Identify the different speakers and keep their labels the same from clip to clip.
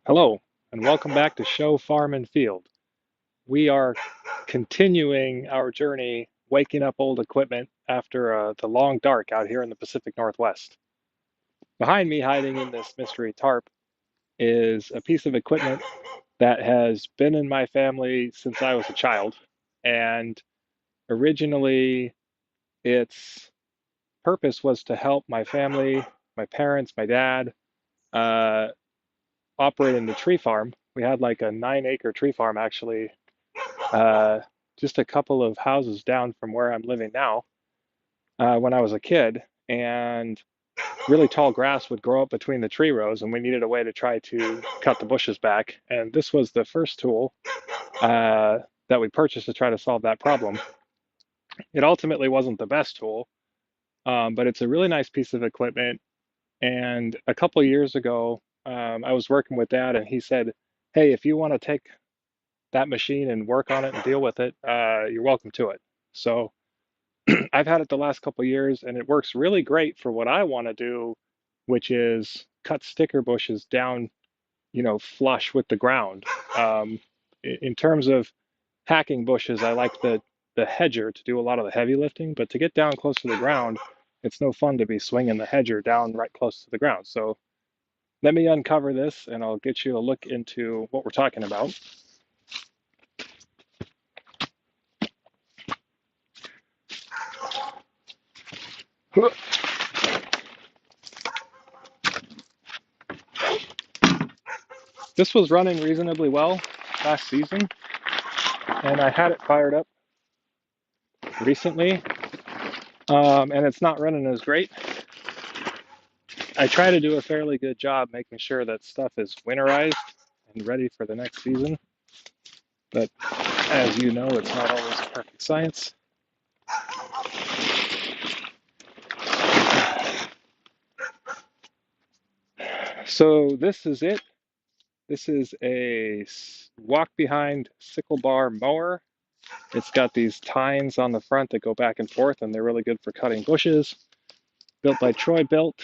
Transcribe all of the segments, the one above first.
Speaker 1: Hello, and welcome back to Show Farm and Field. We are continuing our journey waking up old equipment after the long dark out here in the Pacific Northwest. Behind me, hiding in this mystery tarp, is a piece of equipment that has been in my family since I was a child. And originally, its purpose was to help my family, my parents, my dad, uh, operate in the tree farm. We had like a 9 acre tree farm actually uh, just a couple of houses down from where I'm living now when I was a kid. And really tall grass would grow up between the tree rows, and we needed a way to try to cut the bushes back. And this was the first tool uh, that we purchased to try to solve that problem. It ultimately wasn't the best tool, but it's a really nice piece of equipment. And a couple of years ago, I was working with Dad, and he said, "Hey, if you want to take that machine and work on it and deal with it, you're welcome to it." So I've had it the last couple of years, and it works really great for what I want to do, which is cut sticker bushes down, flush with the ground. Um, in terms of hacking bushes, I like the hedger to do a lot of the heavy lifting, but to get down close to the ground, it's no fun to be swinging the hedger down right close to the ground. So let me uncover this, and I'll get you a look into what we're talking about. This was running reasonably well last season, and I had it fired up recently, and it's not running as great. I try to do a fairly good job making sure that stuff is winterized and ready for the next season, but as you know, it's not always a perfect science. So this is it. This is a walk behind sickle bar mower. It's got these tines on the front that go back and forth, and they're really good for cutting bushes. Built by Troy Built,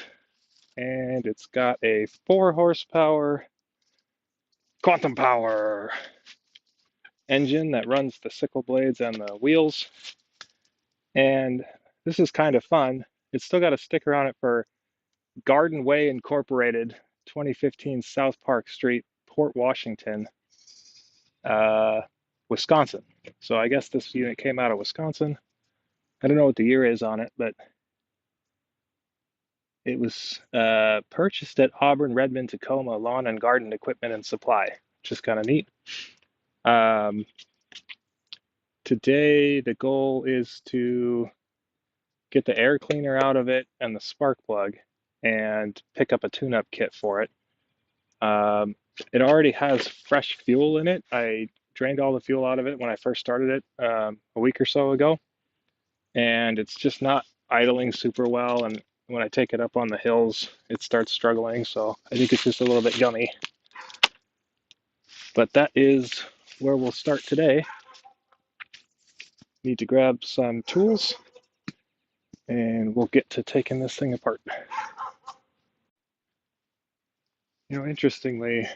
Speaker 1: and it's got a 4 horsepower quantum power engine that runs the sickle blades and the wheels. And this is kind of fun. It's still got a sticker on it for Garden Way Incorporated, 2015 South Park Street, Port Washington, uh, Wisconsin. So I guess this unit came out of Wisconsin. I don't know what the year is on it, but it was purchased at Auburn, Redmond, Tacoma Lawn and Garden Equipment and Supply, which is kind of neat. Um, Today, the goal is to get the air cleaner out of it and the spark plug and pick up a tune-up kit for it. Um, it already has fresh fuel in it. I drained all the fuel out of it when I first started it a week or so ago, and it's just not idling super well. And when I take it up on the hills, it starts struggling. So I think it's just a little bit gummy. But that is where we'll start today. Need to grab some tools, and we'll get to taking this thing apart. Interestingly,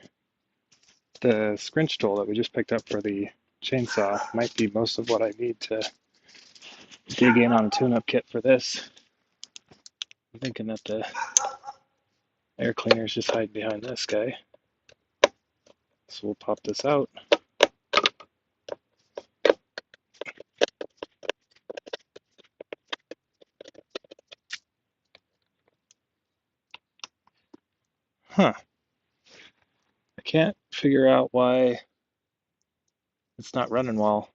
Speaker 1: the scrunch tool that we just picked up for the chainsaw might be most of what I need to dig in on a tune-up kit for this. I'm thinking that the air cleaner is just hiding behind this guy. So we'll pop this out. Huh. I can't figure out why it's not running well.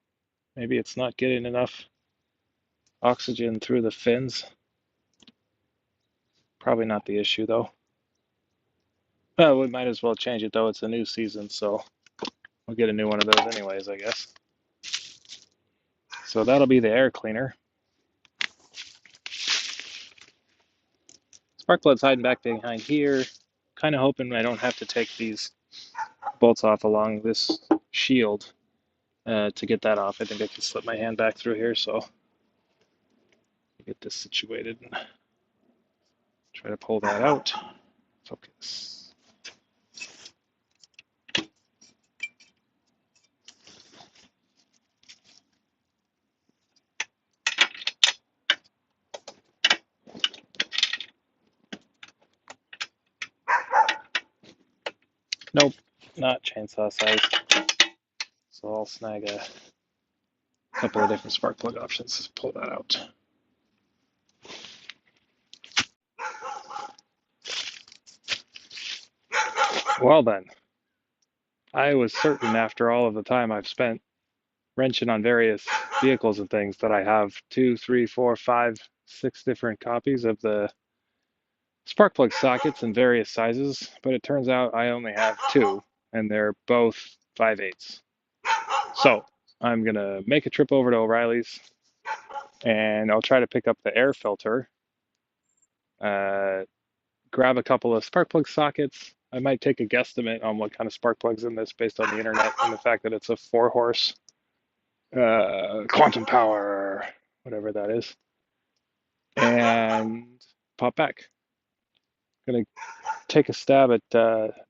Speaker 1: Maybe it's not getting enough oxygen through the fins. Probably not the issue though. Well, we might as well change it though. It's a new season, so we'll get a new one of those anyways, I guess. So that'll be the air cleaner. Spark plug's hiding back behind here. Kind of hoping I don't have to take these bolts off along this shield to get that off. I think I can slip my hand back through here, so get this situated and try to pull that out. Focus. Nope, not chainsaw sized. So I'll snag a couple of different spark plug options to pull that out. Well then, I was certain after all of the time I've spent wrenching on various vehicles and things that I have 2, 3, 4, 5, 6 different copies of the spark plug sockets in various sizes, but it turns out I only have 2, and they're both 5/8. So I'm gonna make a trip over to O'Reilly's, and I'll try to pick up the air filter, uh, grab a couple of spark plug sockets. I might take a guesstimate on what kind of spark plugs in this based on the internet and the fact that it's a 4-horse quantum power, whatever that is, and pop back. Gonna take a stab at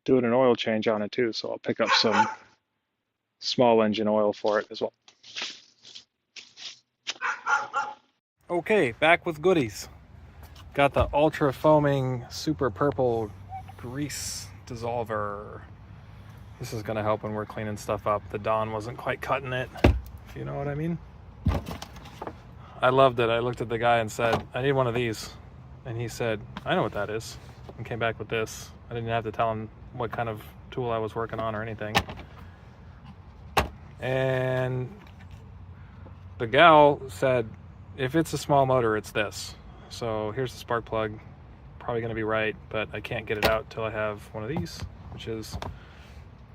Speaker 1: doing an oil change on it too, so I'll pick up some small engine oil for it as well. Okay, back with goodies. Got the ultra foaming super purple grease dissolver. This is gonna help when we're cleaning stuff up. The Dawn wasn't quite cutting it, if you know what I mean. I loved it. I looked at the guy and said, I need one of these. And he said, I know what that is. And came back with this. I didn't have to tell him what kind of tool I was working on or anything. And the gal said, if it's a small motor, it's this. So here's the spark plug. Probably going to be right, but I can't get it out till I have one of these, which is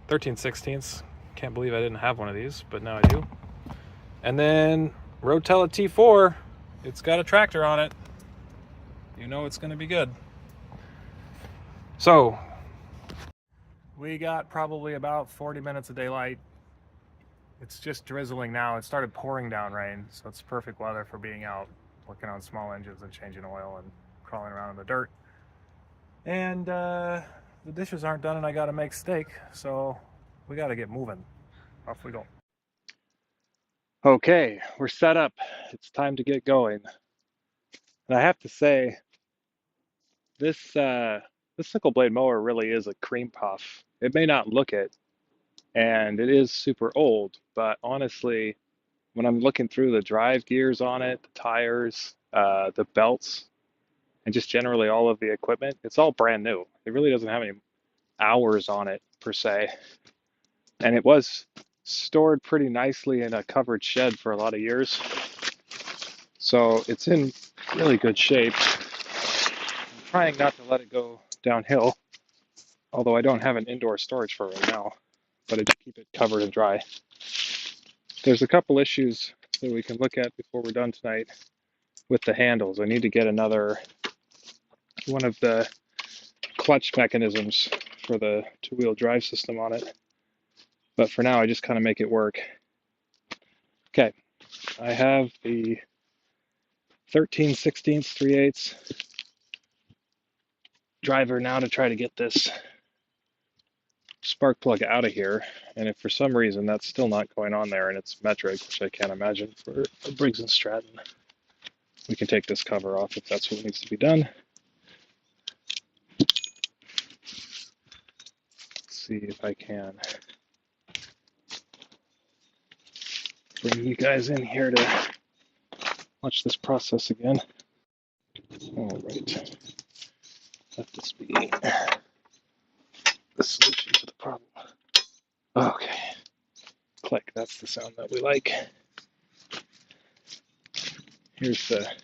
Speaker 1: 13/16. Can't believe I didn't have one of these, but now I do. And then Rotella T4. It's got a tractor on it. You know it's going to be good. So we got probably about 40 minutes of daylight. It's just drizzling now. It started pouring down rain, so it's perfect weather for being out working on small engines and changing oil and crawling around in the dirt. And the dishes aren't done and I got to make steak, so we got to get moving. Off we go. Okay, we're set up. It's time to get going. And I have to say, this sickle blade mower really is a cream puff. It may not look it, and it is super old, but honestly, when I'm looking through the drive gears on it, the tires, the belts, and just generally all of the equipment, it's all brand new. It really doesn't have any hours on it per se. And it was stored pretty nicely in a covered shed for a lot of years. So it's in really good shape. I'm trying not to let it go downhill, although I don't have an indoor storage for it right now, but I do keep it covered and dry. There's a couple issues that we can look at before we're done tonight with the handles. I need to get another one of the clutch mechanisms for the two-wheel drive system on it. But for now, I just kind of make it work. Okay, I have the 13/16 3/8 driver now to try to get this spark plug out of here. And if for some reason that's still not going on there and it's metric, which I can't imagine for a Briggs & Stratton, we can take this cover off if that's what needs to be done. Let's see if I can bring you guys in here to watch this process again. All right. Let this be the solution to the problem. Okay. Click. That's the sound that we like. Here's the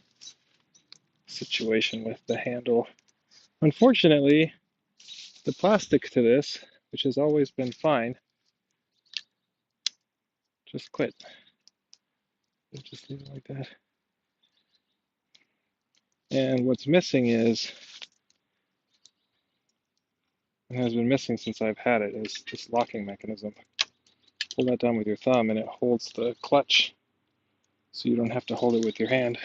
Speaker 1: situation with the handle. Unfortunately, the plastic to this, which has always been fine, just quit. We'll just leave it like that. And what's missing is, and has been missing since I've had it, is this locking mechanism. Pull that down with your thumb and it holds the clutch so you don't have to hold it with your hand.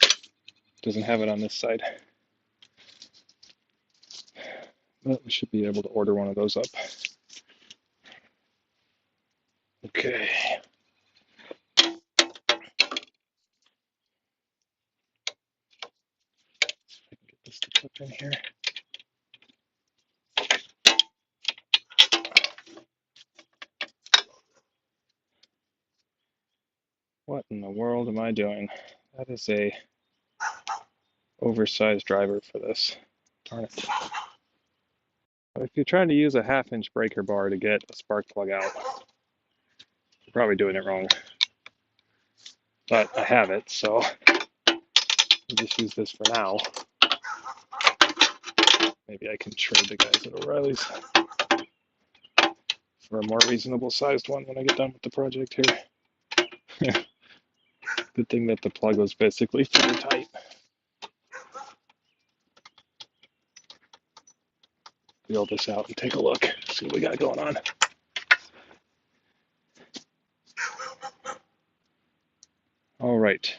Speaker 1: It doesn't have it on this side. But we should be able to order one of those up. Okay. See if I can get this to clip in here. What in the world am I doing? That is a oversized driver for this. Darn it. If you're trying to use a 1/2-inch breaker bar to get a spark plug out, you're probably doing it wrong. But I have it, so I'll just use this for now. Maybe I can trade the guys at O'Reilly's for a more reasonable sized one when I get done with the project here. Good thing that the plug was basically super tight. Wheel this out and take a look, see what we got going on. All right.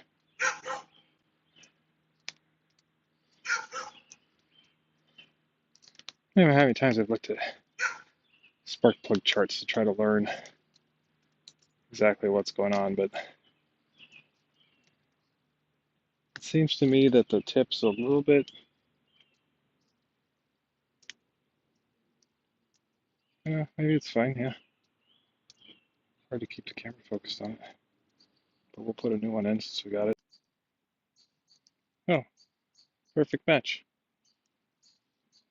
Speaker 1: I don't know how many times I've looked at spark plug charts to try to learn exactly what's going on, but it seems to me that the tip's a little bit, yeah, maybe it's fine, yeah. Hard to keep the camera focused on it, but we'll put a new one in since we got it. Oh, perfect match.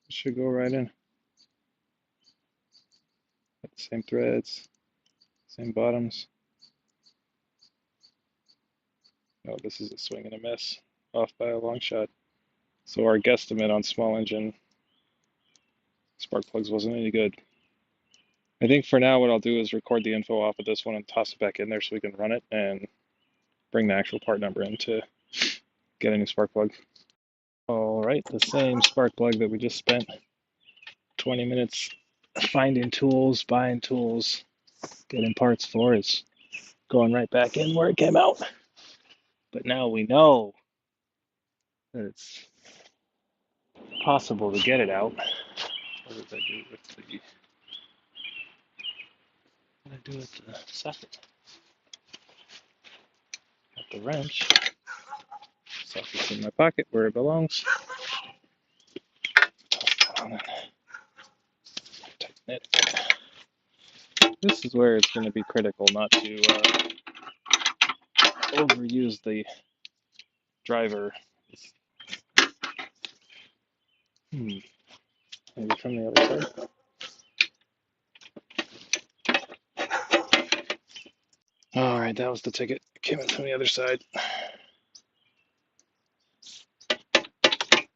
Speaker 1: It should go right in. Got the same threads, same bottoms. Oh, this is a swing and a miss, off by a long shot. So our guesstimate on small engine spark plugs wasn't any good. I think for now what I'll do is record the info off of this one and toss it back in there so we can run it and bring the actual part number in to get a new spark plug. All right, the same spark plug that we just spent 20 minutes finding tools, buying tools, getting parts for is going right back in where it came out. But now we know that it's possible to get it out. What did I do with the, what did I do with the socket? Got the wrench. Socket's in my pocket where it belongs. Toss that on in. Tighten it. This is where it's going to be critical not to overuse the driver. Maybe from the other side. All right, that was the ticket. Came in from the other side.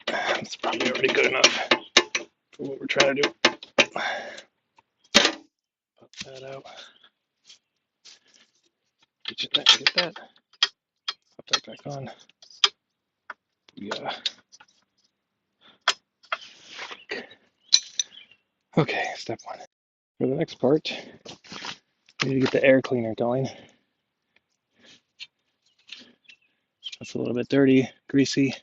Speaker 1: That's probably already good enough for what we're trying to do. Pop that out. Reach it back and get that. Pop that back on. Yeah. Okay, step one. For the next part, we need to get the air cleaner going. That's a little bit dirty, greasy.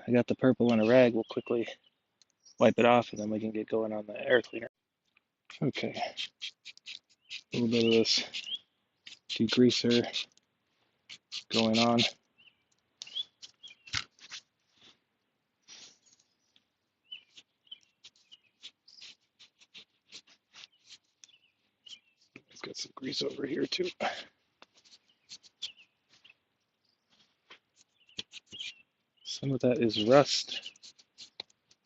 Speaker 1: I got the purple in a rag. We'll quickly wipe it off and then we can get going on the air cleaner. Okay, a little bit of this degreaser going on. Got some grease over here too. Some of that is rust.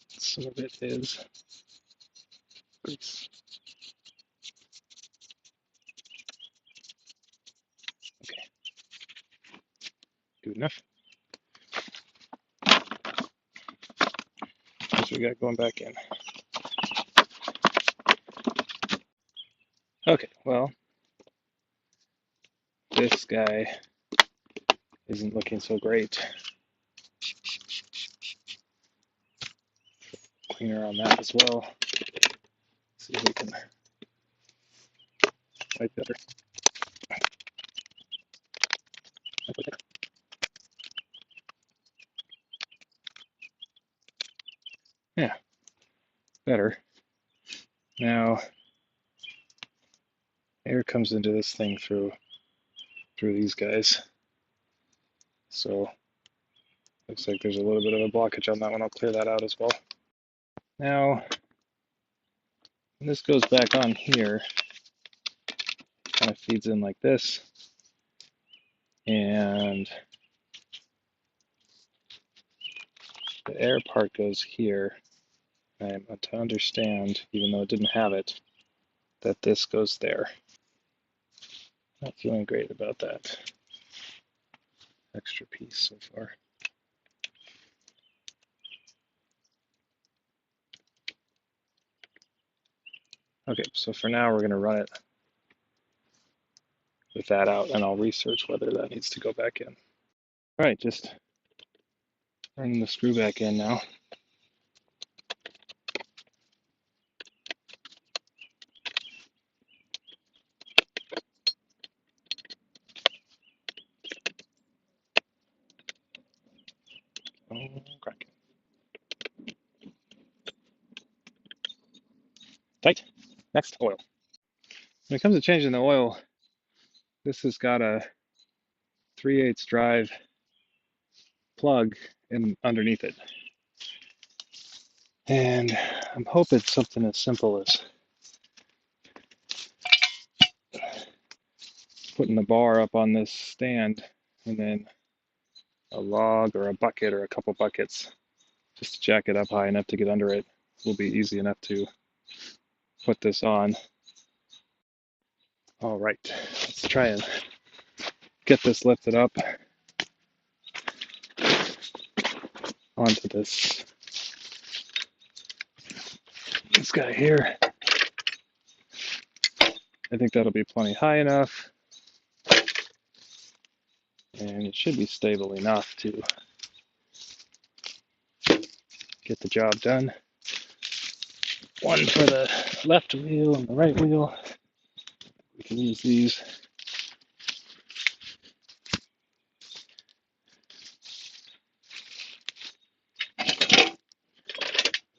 Speaker 1: Some of it is grease. Okay, good enough. What we got going back in? Okay, well, this guy isn't looking so great. Cleaner on that as well. See if we can wipe better. Yeah, better. Now, air comes into this thing through these guys. So, looks like there's a little bit of a blockage on that one. I'll clear that out as well. Now, when this goes back on here, kind of feeds in like this. And the air part goes here. I'm to understand, even though it didn't have it, that this goes there. Not feeling great about that extra piece so far. Okay, so for now we're going to run it with that out, and I'll research whether that needs to go back in. All right, just running the screw back in now. Oh, crack. Tight. Next, oil. When it comes to changing the oil, this has got a 3/8 drive plug in underneath it. And I'm hoping it's something as simple as putting the bar up on this stand and then a log or a bucket or a couple buckets just to jack it up high enough to get under it will be easy enough to put this on. All right, let's try and get this lifted up onto this guy here. I think that'll be plenty high enough, and it should be stable enough to get the job done. One for the left wheel and the right wheel. We can use these.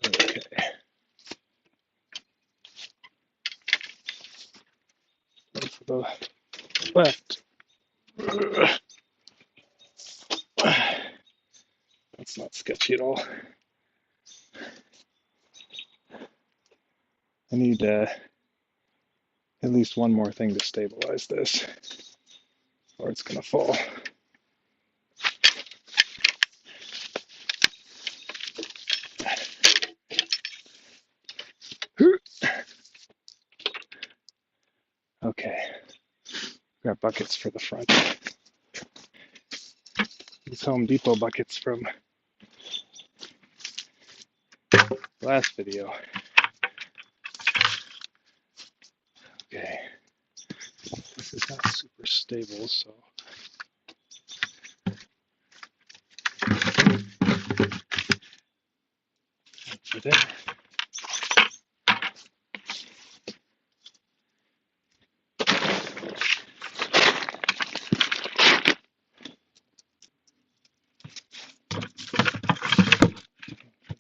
Speaker 1: Okay. One for the left. That's not sketchy at all. I need at least one more thing to stabilize this, or it's going to fall. Okay, grab buckets for the front. These Home Depot buckets from last video. Okay, this is not super stable, so for there.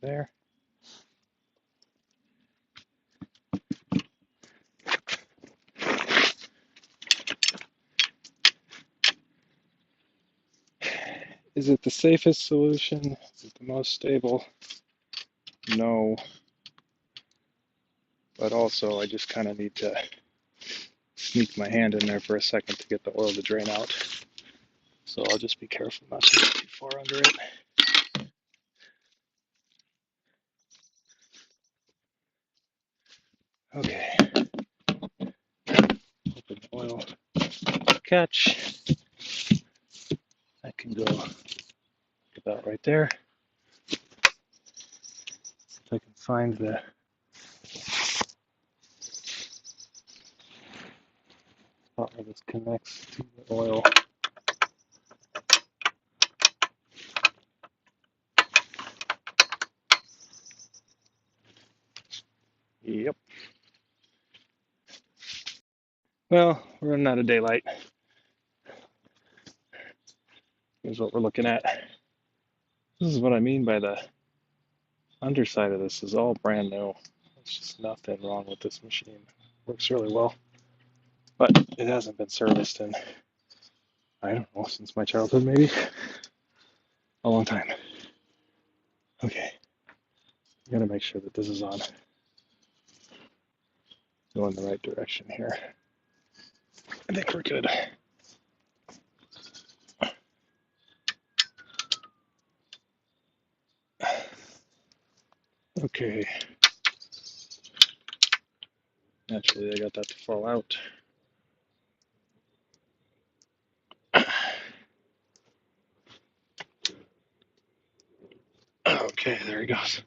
Speaker 1: There. Is it the safest solution? Is it the most stable? No. But also, I just kind of need to sneak my hand in there for a second to get the oil to drain out. So I'll just be careful not to get too far under it. Okay. Open the oil catch. That can go about right there. If I can find the spot where this connects to the oil. Yep. Well, we're running out of daylight. Here's what we're looking at. This is what I mean by the underside of this is all brand new. There's just nothing wrong with this machine. Works really well. But it hasn't been serviced in, I don't know, since my childhood maybe. A long time. Okay. I gotta make sure that this is on. Going the right direction here. I think we're good. Okay. Naturally, I got that to fall out. Okay, there he goes.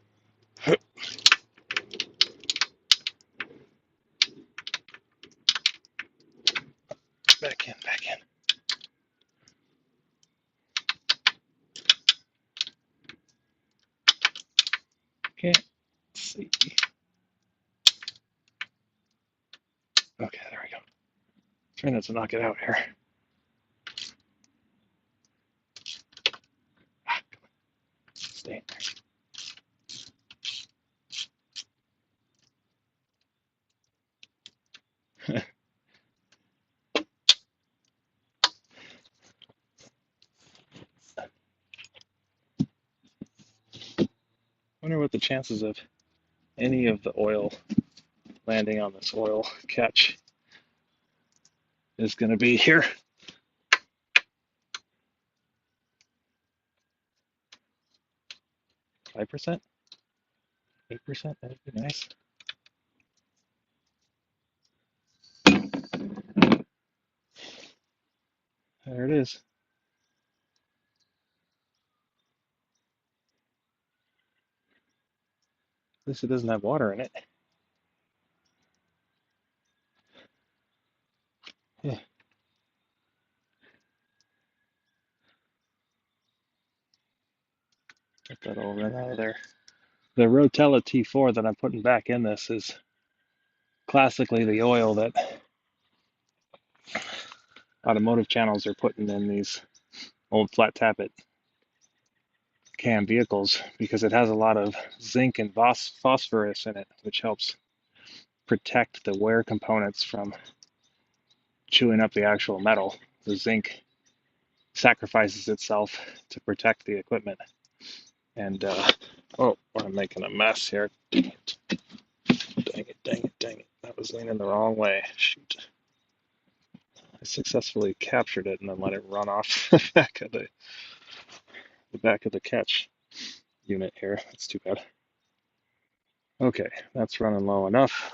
Speaker 1: Back in, back in. Can't see. Okay, there we go. Trying not to knock it out here. Ah, come on. Stay in there. Wonder what the chances of any of the oil landing on this oil catch is going to be here. 5%? 8%? That'd be nice. There it is. At least it doesn't have water in it. Yeah, get that all run out of there. The Rotella T4 that I'm putting back in this is classically the oil that automotive channels are putting in these old flat tappet cam vehicles because it has a lot of zinc and phosphorus in it, which helps protect the wear components from chewing up the actual metal. The zinc sacrifices itself to protect the equipment. And oh, I'm making a mess here. Dang it, dang it, dang it, dang it. That was leaning the wrong way. Shoot. I successfully captured it and then let it run off the back of the catch unit here. That's too bad. Okay, that's running low enough.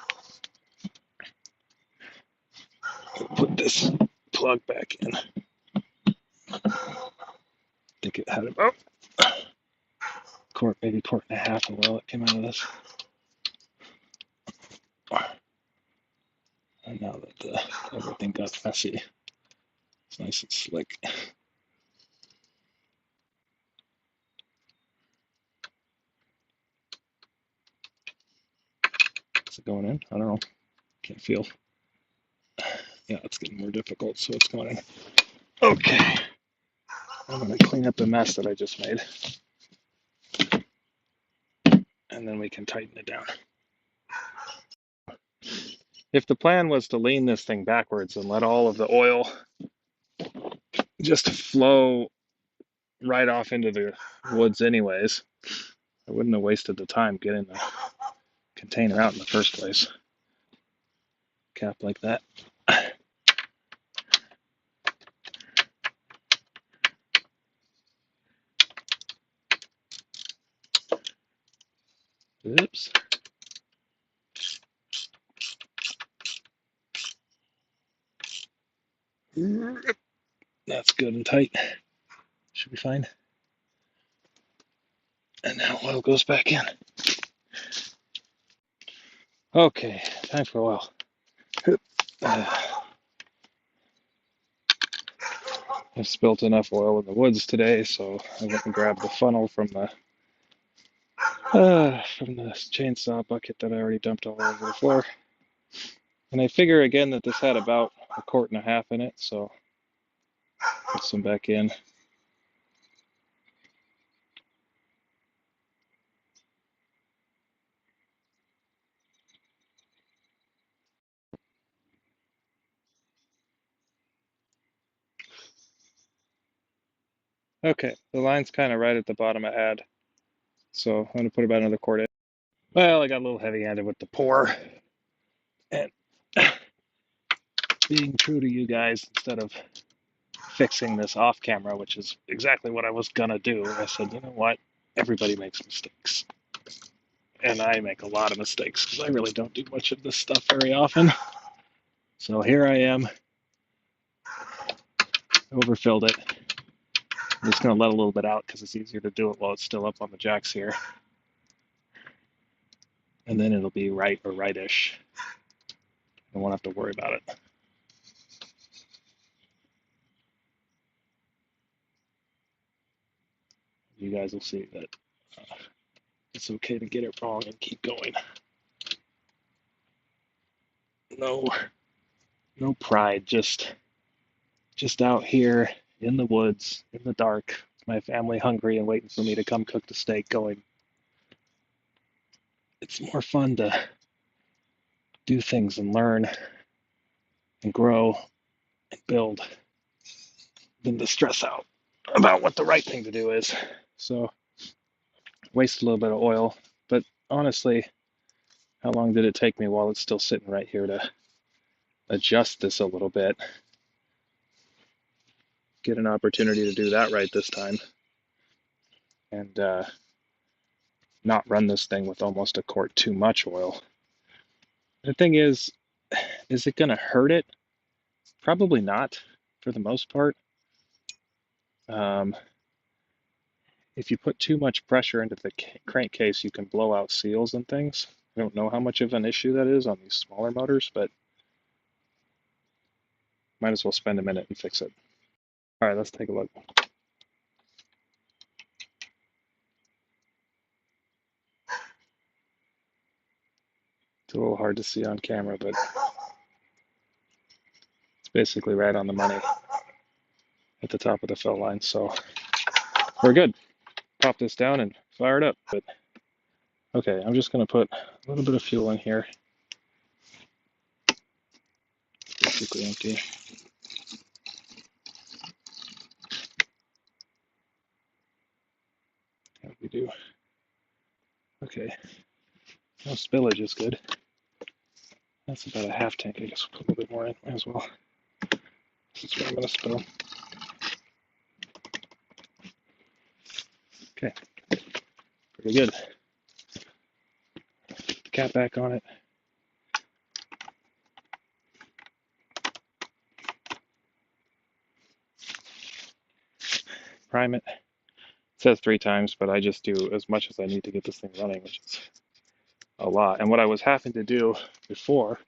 Speaker 1: Put this plug back in. I think it had about quart, maybe quart and a half of oil that came out of this. And now that everything got messy, it's nice and slick. Is it going in? I don't know. Can't feel. Yeah, it's getting more difficult, so it's going in. Okay. I'm going to clean up the mess that I just made. And then we can tighten it down. If the plan was to lean this thing backwards and let all of the oil just flow right off into the woods anyways, I wouldn't have wasted the time getting the container out in the first place. Cap like that. Oops. That's good and tight. Should be fine. And now oil goes back in. Okay, time for oil. I've spilt enough oil in the woods today, so I went and grabbed the funnel from the chainsaw bucket that I already dumped all over the floor. And I figure again that this had about a quart and a half in it, so put some back in. Okay, the line's kind of right at the bottom I had, so I'm going to put about another quart in. Well, I got a little heavy-handed with the pour, and being true to you guys, instead of fixing this off camera, which is exactly what I was going to do, I said, you know what, everybody makes mistakes. and I make a lot of mistakes because I really don't do much of this stuff very often. So here I am, overfilled it. I'm just going to let a little bit out because it's easier to do it while it's still up on the jacks here. And then it'll be right or right-ish. I won't have to worry about it. You guys will see that it's okay to get it wrong and keep going. No pride, just out here in the woods, in the dark, with my family hungry and waiting for me to come cook the steak going. It's more fun to do things and learn and grow and build than to stress out about what the right thing to do is. So waste a little bit of oil, but honestly, how long did it take me while it's still sitting right here to adjust this a little bit? Get an opportunity to do that right this time, and not run this thing with almost a quart too much oil. The thing is it going to hurt it? Probably not, for the most part. If you put too much pressure into the crankcase, you can blow out seals and things. I don't know how much of an issue that is on these smaller motors, but might as well spend a minute and fix it. All right, let's take a look. It's a little hard to see on camera, but it's basically right on the money at the top of the fill line. So we're good. Pop this down and fire it up. But okay, I'm just going to put a little bit of fuel in here. Basically empty. How do we do? Okay. No spillage is good. That's about a half tank. I guess we'll put a little bit more in as well. That's what I'm going to spill. Okay. Pretty good. Put the cap back on it. Prime it. It says 3 times, but I just do as much as I need to get this thing running, which is a lot. And what I was having to do before,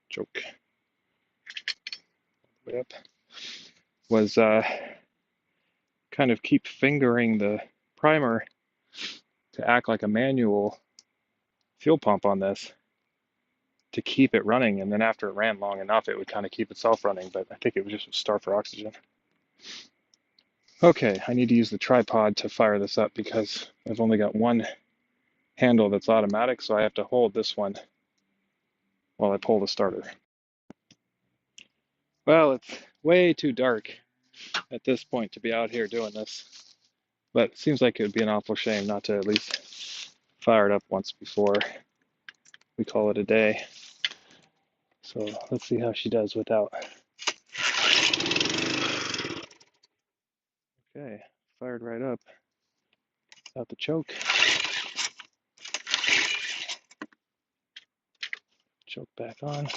Speaker 1: choke, way up, was kind of keep fingering the primer to act like a manual fuel pump on this to keep it running. And then after it ran long enough, it would kind of keep itself running, but I think it would just starve for oxygen. Okay, I need to use the tripod to fire this up because I've only got one handle that's automatic, so I have to hold this one while I pull the starter. Well, it's way too dark at this point to be out here doing this, but it seems like it would be an awful shame not to at least fire it up once before we call it a day. So let's see how she does without. Okay, fired right up. Out the choke. Choke back on.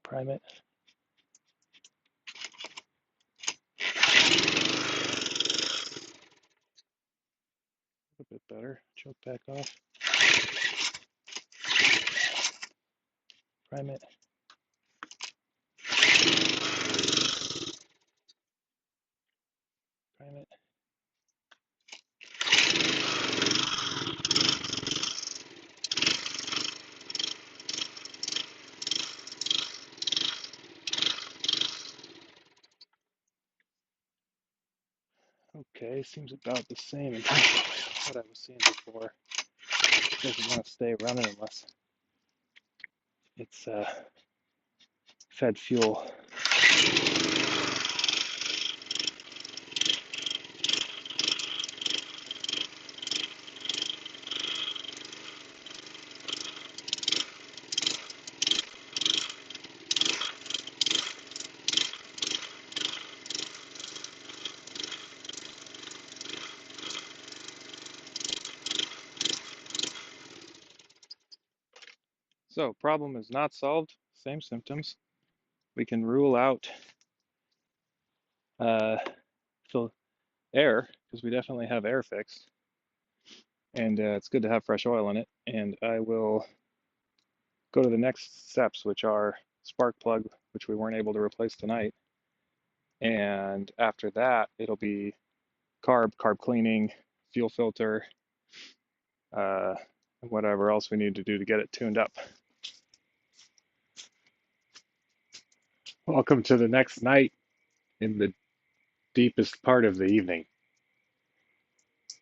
Speaker 1: Prime it. A bit better. Choke back off. Prime it. Prime it. Okay, seems about the same in terms of what I was seeing before. It doesn't want to stay running unless it's fed fuel. So problem is not solved, same symptoms. We can rule out uh, air, because we definitely have air fixed. And it's good to have fresh oil in it. And I will go to the next steps, which are spark plug, which we weren't able to replace tonight. And after that, it'll be carb cleaning, fuel filter, and whatever else we need to do to get it tuned up. Welcome to the next night in the deepest part of the evening.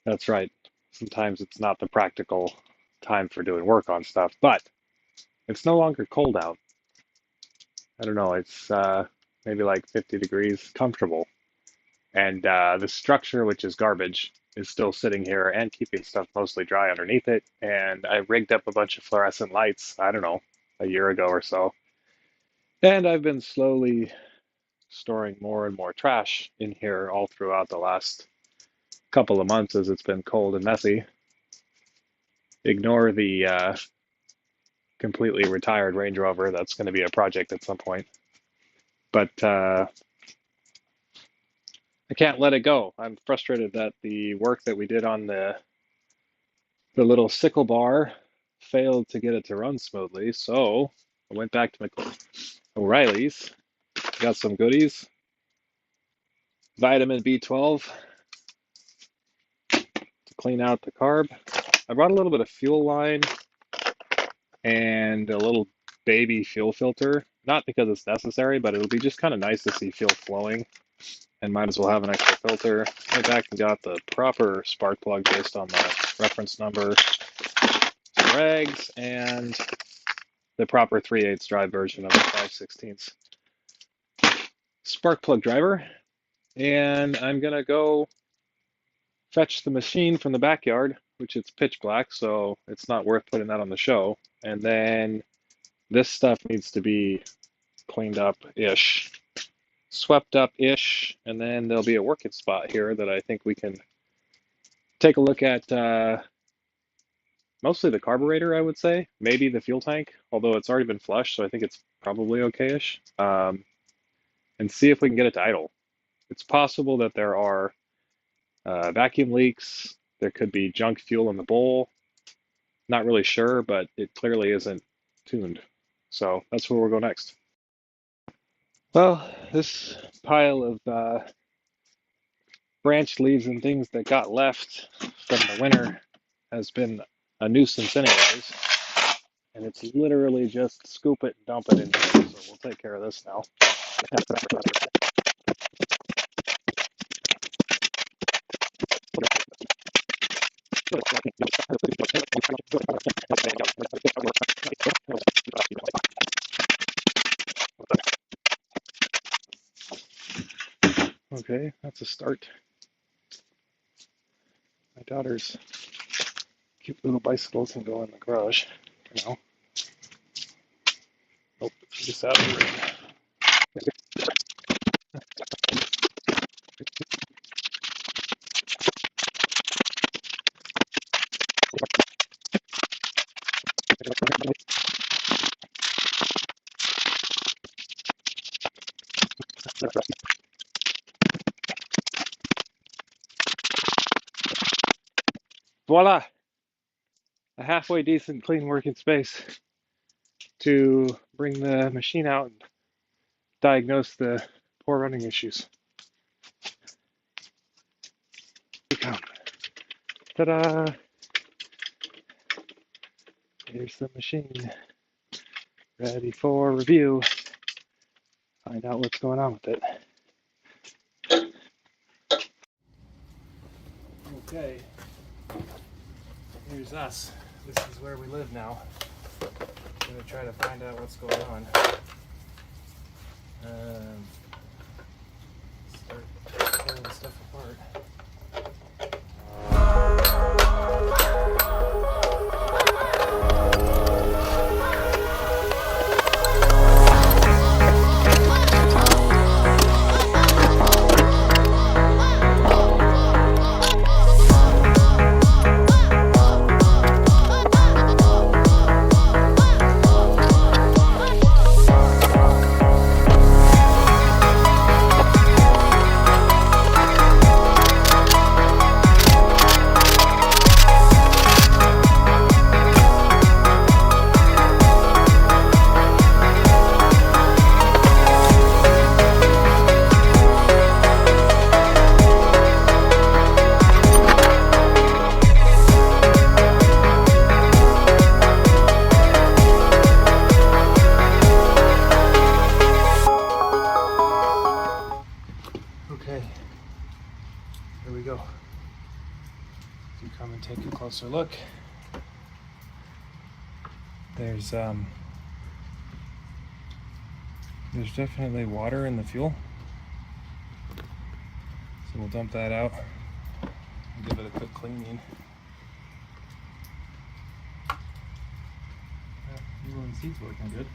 Speaker 1: That's right. Sometimes it's not the practical time for doing work on stuff, but it's no longer cold out. I don't know, it's maybe like 50 degrees, comfortable. And the structure, which is garbage, is still sitting here and keeping stuff mostly dry underneath it. And I rigged up a bunch of fluorescent lights, I don't know, a year ago or so. And I've been slowly storing more and more trash in here all throughout the last couple of months as it's been cold and messy. Ignore the completely retired Range Rover. That's going to be a project at some point. But I can't let it go. I'm frustrated that the work that we did on the little sickle bar failed to get it to run smoothly. So I went back to O'Reilly's, got some goodies, vitamin B12 to clean out the carb. I brought a little bit of fuel line and a little baby fuel filter, not because it's necessary, but it'll be just kind of nice to see fuel flowing, and might as well have an extra filter. Went back and got the proper spark plug based on the reference number, some rags, and the proper 3/8 drive version of the 5/16 spark plug driver. And I'm gonna go fetch the machine from the backyard, which it's pitch black, so it's not worth putting that on the show. And then this stuff needs to be cleaned up-ish, swept up-ish, and then there'll be a working spot here that I think we can take a look at. Mostly the carburetor, I would say, maybe the fuel tank, although it's already been flushed, so I think it's probably okay-ish, and see if we can get it to idle. It's possible that there are vacuum leaks, there could be junk fuel in the bowl, not really sure, but it clearly isn't tuned. So that's where we'll go next. Well, this pile of branch leaves and things that got left from the winter has been a nuisance anyways, and it's literally just scoop it and dump it in here, so we'll take care of this now. Okay, that's a start. My daughter's cute little bicycle can go in the garage, you know. Oh, she just out of the room. Voila! A halfway decent clean working space to bring the machine out and diagnose the poor running issues. Here we come. Ta-da! Here's the machine, ready for review. Find out what's going on with it. Okay, here's us. This is where we live now. I'm gonna try to find out what's going on. Start pulling stuff apart. we go. If you come and take a closer look, there's definitely water in the fuel. So we'll dump that out and give it a quick cleaning. Fuel and seat's working good.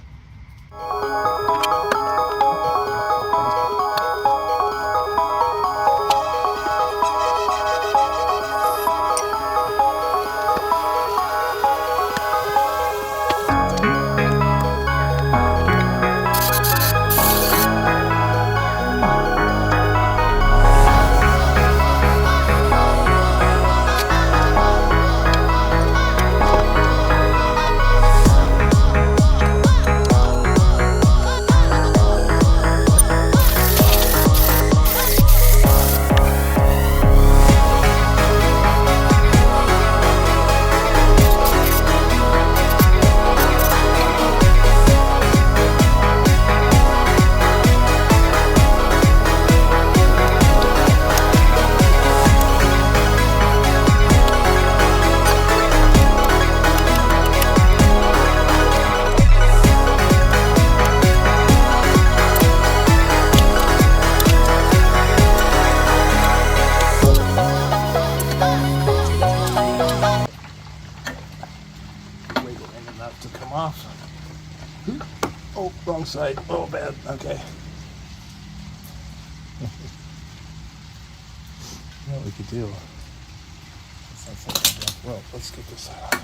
Speaker 1: To come off. Oh, wrong side. Oh, bad. Okay. What we could do. Well, let's get this side on.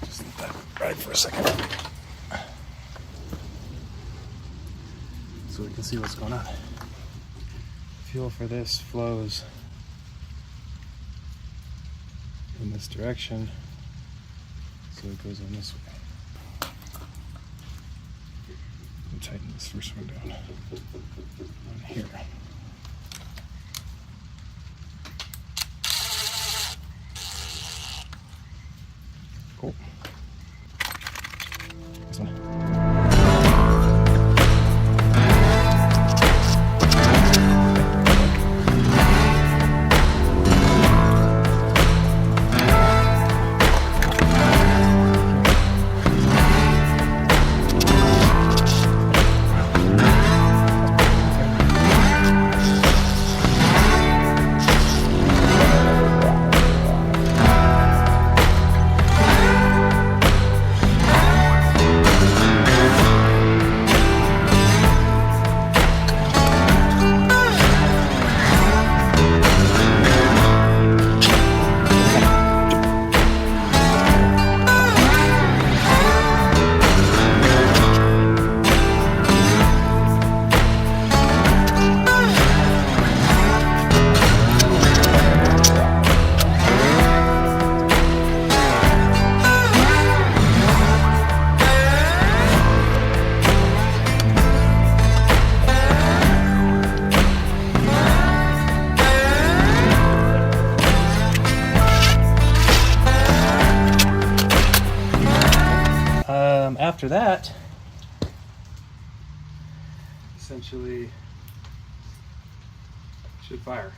Speaker 1: Just let that ride for a second, so we can see what's going on. Fuel for this flows in this direction, so it goes on this way. We'll tighten this first one down on here. Cool. This one. After that, essentially should fire.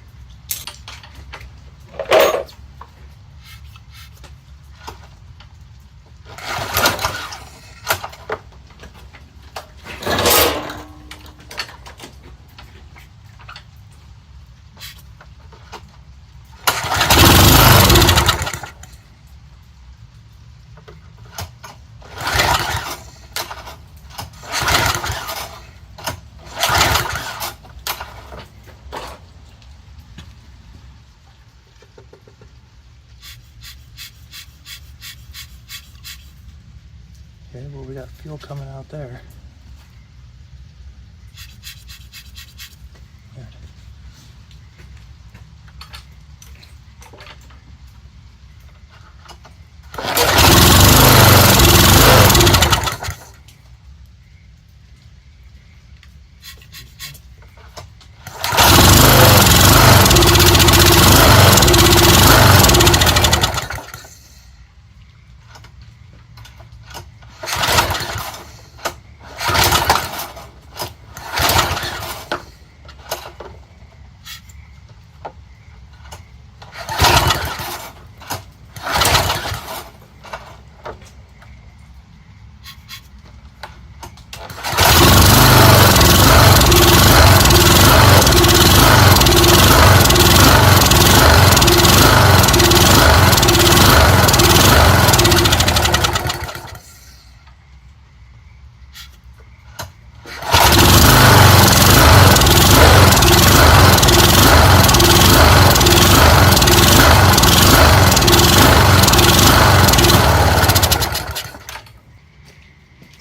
Speaker 2: Okay, well, we got fuel coming out there. Here.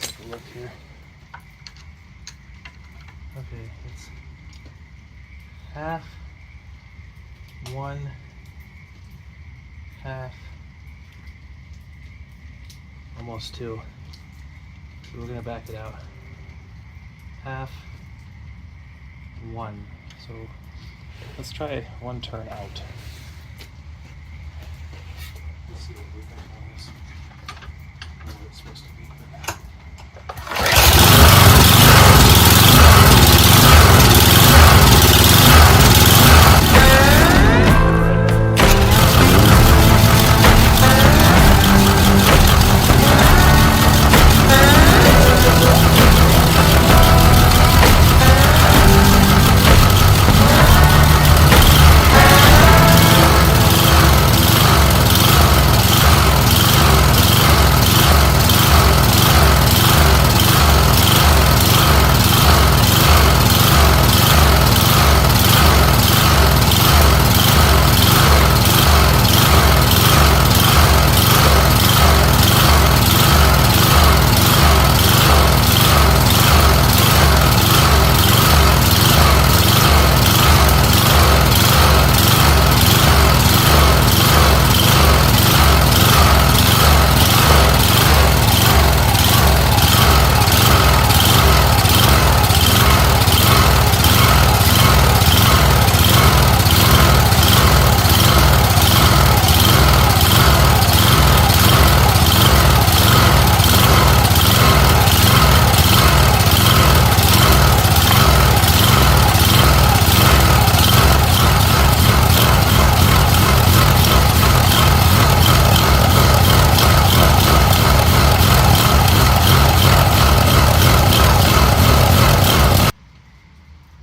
Speaker 2: Take a look here. Okay, it's half, one, half, almost two. So we're gonna back it out. Half, one. So let's try one turn out. Let's see what we think on this. I don't know what it's supposed to be.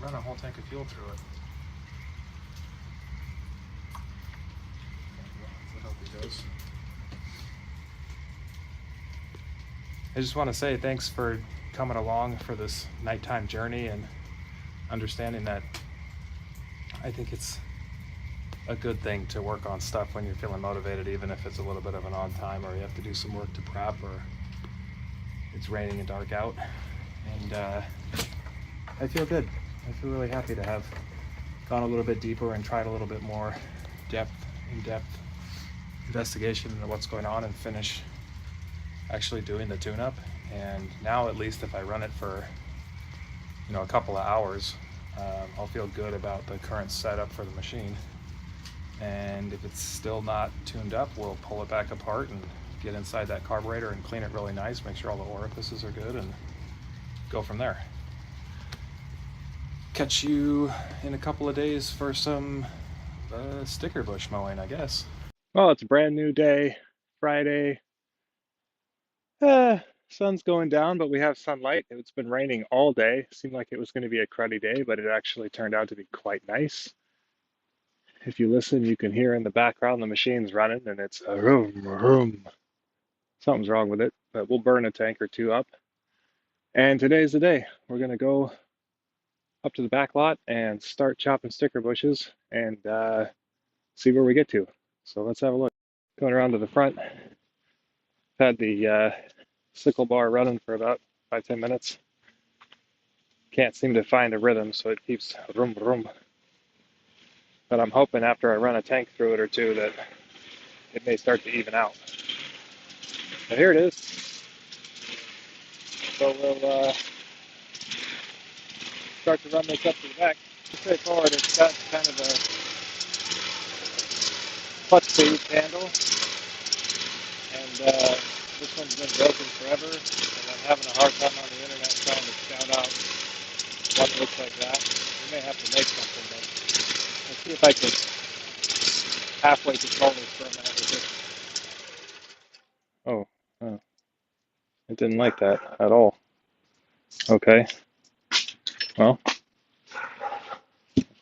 Speaker 2: Run a whole tank of fuel through it. So hope it goes. I just want to say thanks for coming along for this nighttime journey and understanding that I think it's a good thing to work on stuff when you're feeling motivated, even if it's a little bit of an odd time or you have to do some work to prep or it's raining and dark out. And I feel good. I feel really happy to have gone a little bit deeper and tried a little bit more in-depth investigation into what's going on and finish actually doing the tune-up. And now at least if I run it for a couple of hours, I'll feel good about the current setup for the machine. And if it's still not tuned up, we'll pull it back apart and get inside that carburetor and clean it really nice, make sure all the orifices are good, and go from there. Catch you in a couple of days for some sticker bush mowing, I guess.
Speaker 1: Well, it's a brand new day, Friday. Sun's going down, but we have sunlight. It's been raining all day. Seemed like it was going to be a cruddy day, but it actually turned out to be quite nice. If you listen, you can hear in the background the machine's running, and it's a room. Something's wrong with it, but we'll burn a tank or two up. And today's the day. We're going to go up to the back lot and start chopping sticker bushes and see where we get to. So let's have a look. Going around to the front, had the sickle bar running for about 5-10 minutes. Can't seem to find a rhythm, so it keeps rum rum. But I'm hoping after I run a tank through it or two that it may start to even out. But here it is. So we'll start to run this up to the back. It's straightforward. It's got kind of a clutch speed handle, and this one's been broken forever, and I'm having a hard time on the internet trying to scout out one that looks like that. We may have to make something, but let's see if I can halfway control this for a minute with this. Oh, oh, it didn't like that at all. Okay, well,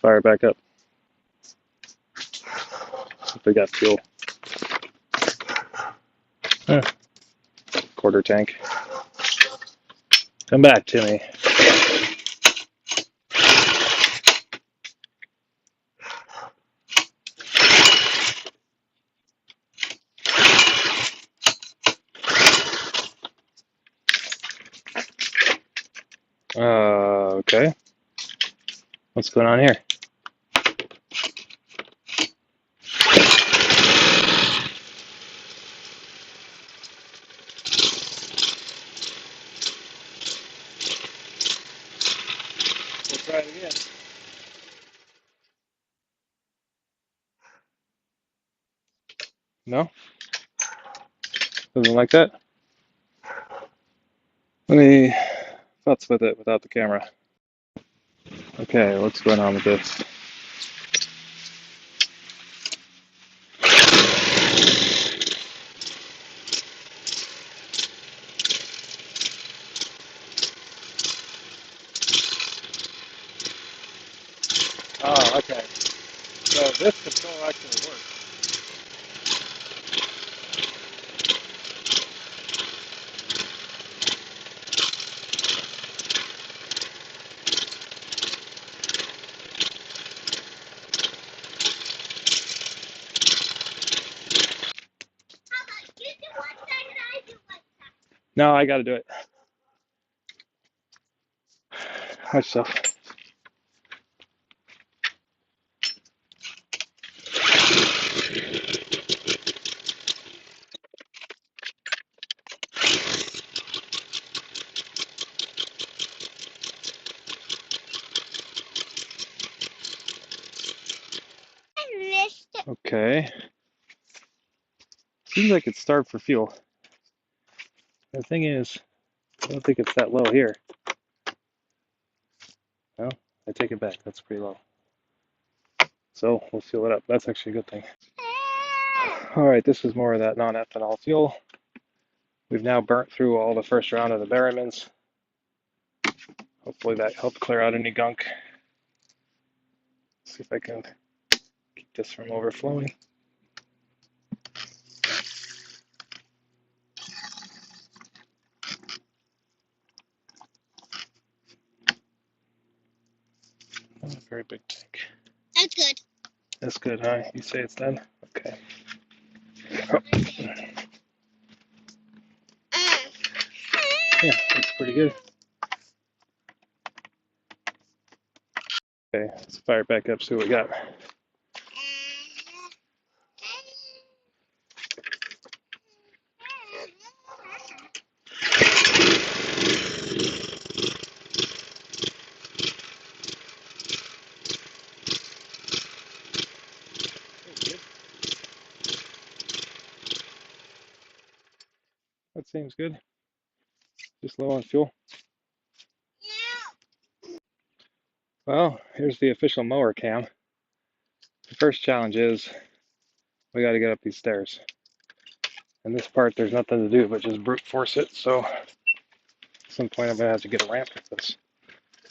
Speaker 1: fire it back up. If we got fuel. Eh, quarter tank. Come back to me. Okay. What's going on here? We'll try it again. No? Doesn't like that? Let me futz with it without the camera. Okay, what's going on with this? Oh, okay. So this control actually works. No, I got to do it. Watch yourself. Okay. Seems like it's starved for fuel. The thing is, I don't think it's that low here. No, I take it back. That's pretty low. So we'll fuel it up. That's actually a good thing. All right, this is more of that non-ethanol fuel. We've now burnt through all the first round of the Berrymans. Hopefully that helped clear out any gunk. See if I can keep this from overflowing. Oh, very big tank.
Speaker 3: That's good.
Speaker 1: That's good, huh? You say it's done? Okay. Oh. Yeah, that's pretty good. Okay, let's fire it back up, see what we got. That seems good. Just low on fuel. Well, here's the official mower cam. The first challenge is we got to get up these stairs. And this part, there's nothing to do but just brute force it. So at some point, I'm going to have to get a ramp with this.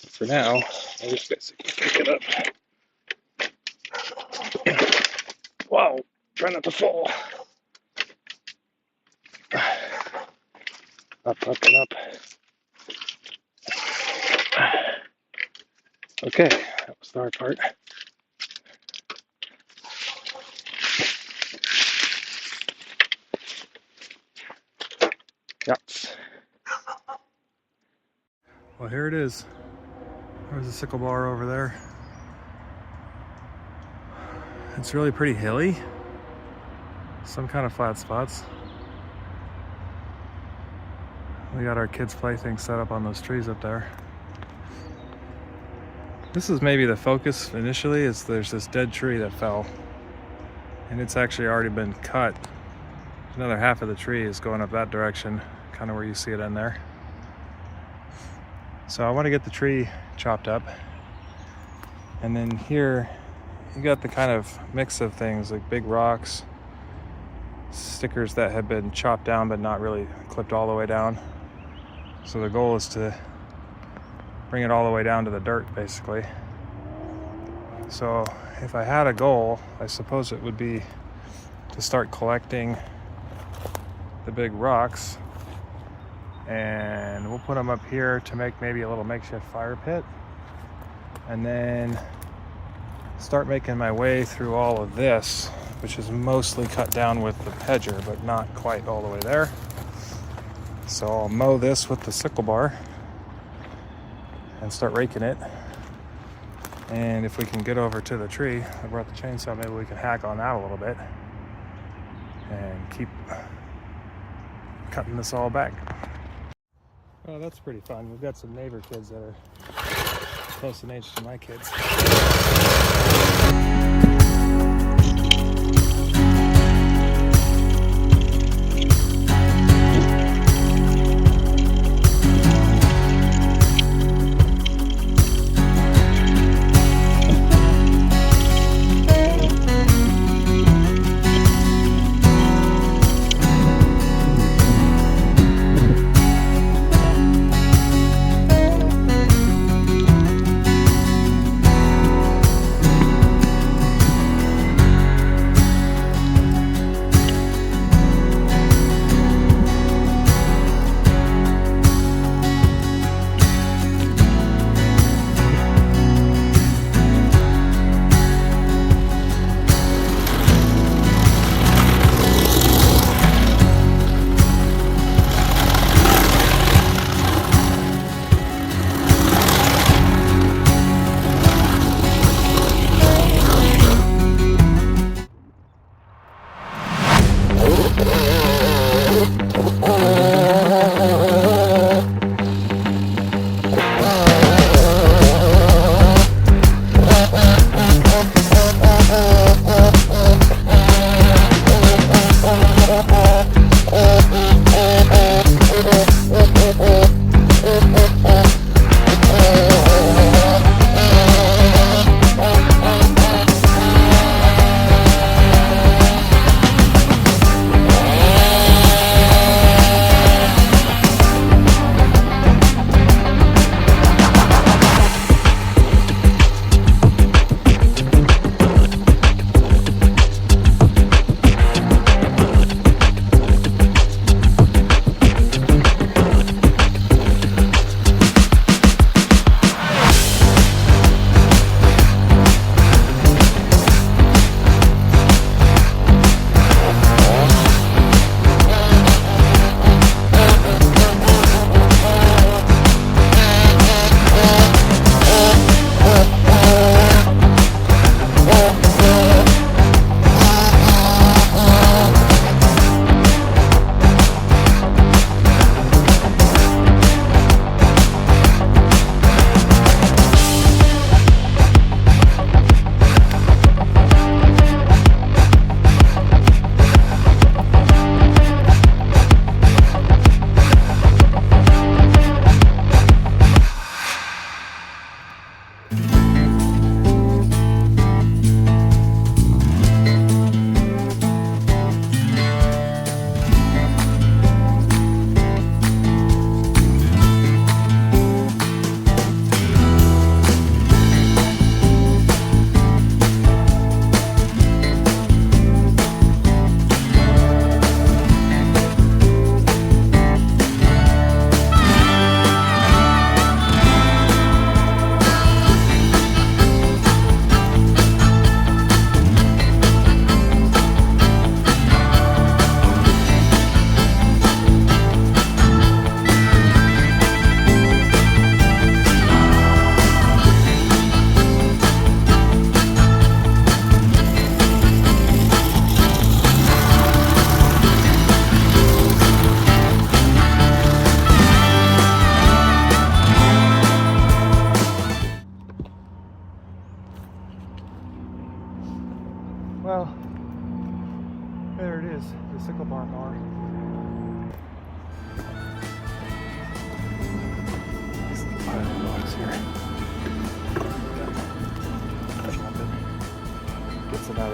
Speaker 1: But for now, I just basically pick it up. Wow, try not to fall. Up, up, and up. Okay, that was the hard part. Yes.
Speaker 2: Well, here it is. There's a sickle bar over there. It's really pretty hilly. Some kind of flat spots. We got our kids' plaything set up on those trees up there. This is maybe the focus initially, is there's this dead tree that fell. And it's actually already been cut. Another half of the tree is going up that direction, kind of where you see it in there. So I want to get the tree chopped up. And then here, you got the kind of mix of things like big rocks, stickers that have been chopped down but not really clipped all the way down. So the goal is to bring it all the way down to the dirt, basically. So if I had a goal, I suppose it would be to start collecting the big rocks, and we'll put them up here to make maybe a little makeshift fire pit, and then start making my way through all of this, which is mostly cut down with the hedger, but not quite all the way there. So I'll mow this with the sickle bar and start raking it. And if we can get over to the tree, I brought the chainsaw, maybe we can hack on that a little bit and keep cutting this all back. Oh, that's pretty fun. We've got some neighbor kids that are close in age to my kids.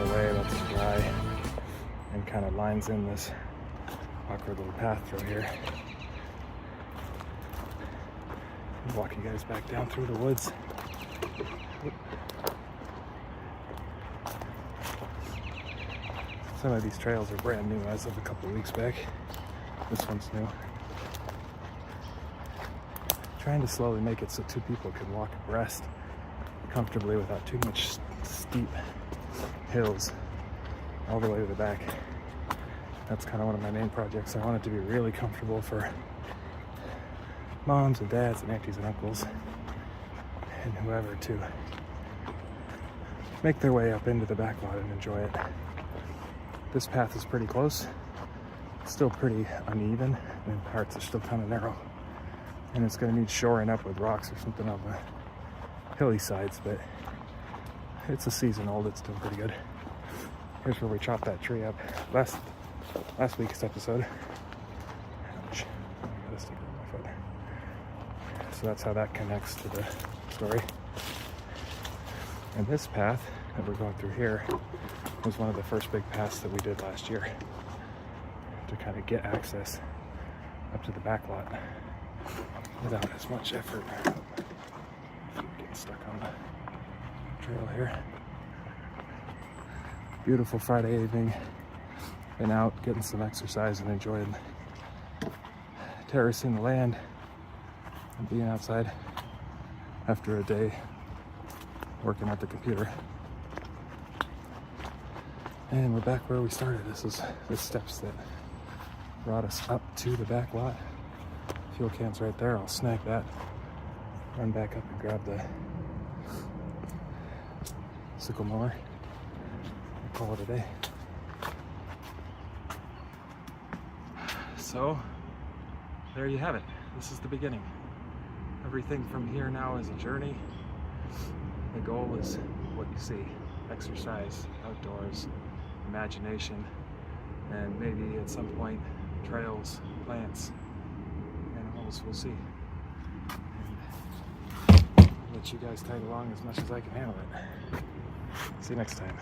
Speaker 2: it away, lets it dry, and kind of lines in this awkward little path through here. I'll walk you guys back down through the woods. Some of these trails are brand new as of a couple of weeks back. This one's new. Trying to slowly make it so two people can walk abreast comfortably without too much steep hills all the way to the back. That's kind of one of my main projects. I want it to be really comfortable for moms and dads and aunties and uncles and whoever to make their way up into the back lot and enjoy it. This path is pretty close, still pretty uneven, and parts are still kind of narrow. And it's going to need shoring up with rocks or something on the hilly sides, but it's a season old, it's doing pretty good. Here's where we chopped that tree up last week's episode. Ouch, I got a sticker on my foot. So that's how that connects to the story. And this path that we're going through here was one of the first big paths that we did last year to kind of get access up to the back lot without as much effort. Getting stuck on the trail here. Beautiful Friday evening. Been out getting some exercise and enjoying terracing the land and being outside after a day working at the computer. And we're back where we started. This is the steps that brought us up to the back lot. Fuel can's right there. I'll snag that, run back up and grab the sickle mower and call it a day. So there you have it. This is the beginning. Everything from here now is a journey. The goal is what you see: exercise, outdoors, imagination, and maybe at some point trails, plants, animals. We'll see. And I'll let you guys tag along as much as I can handle it. See you next time.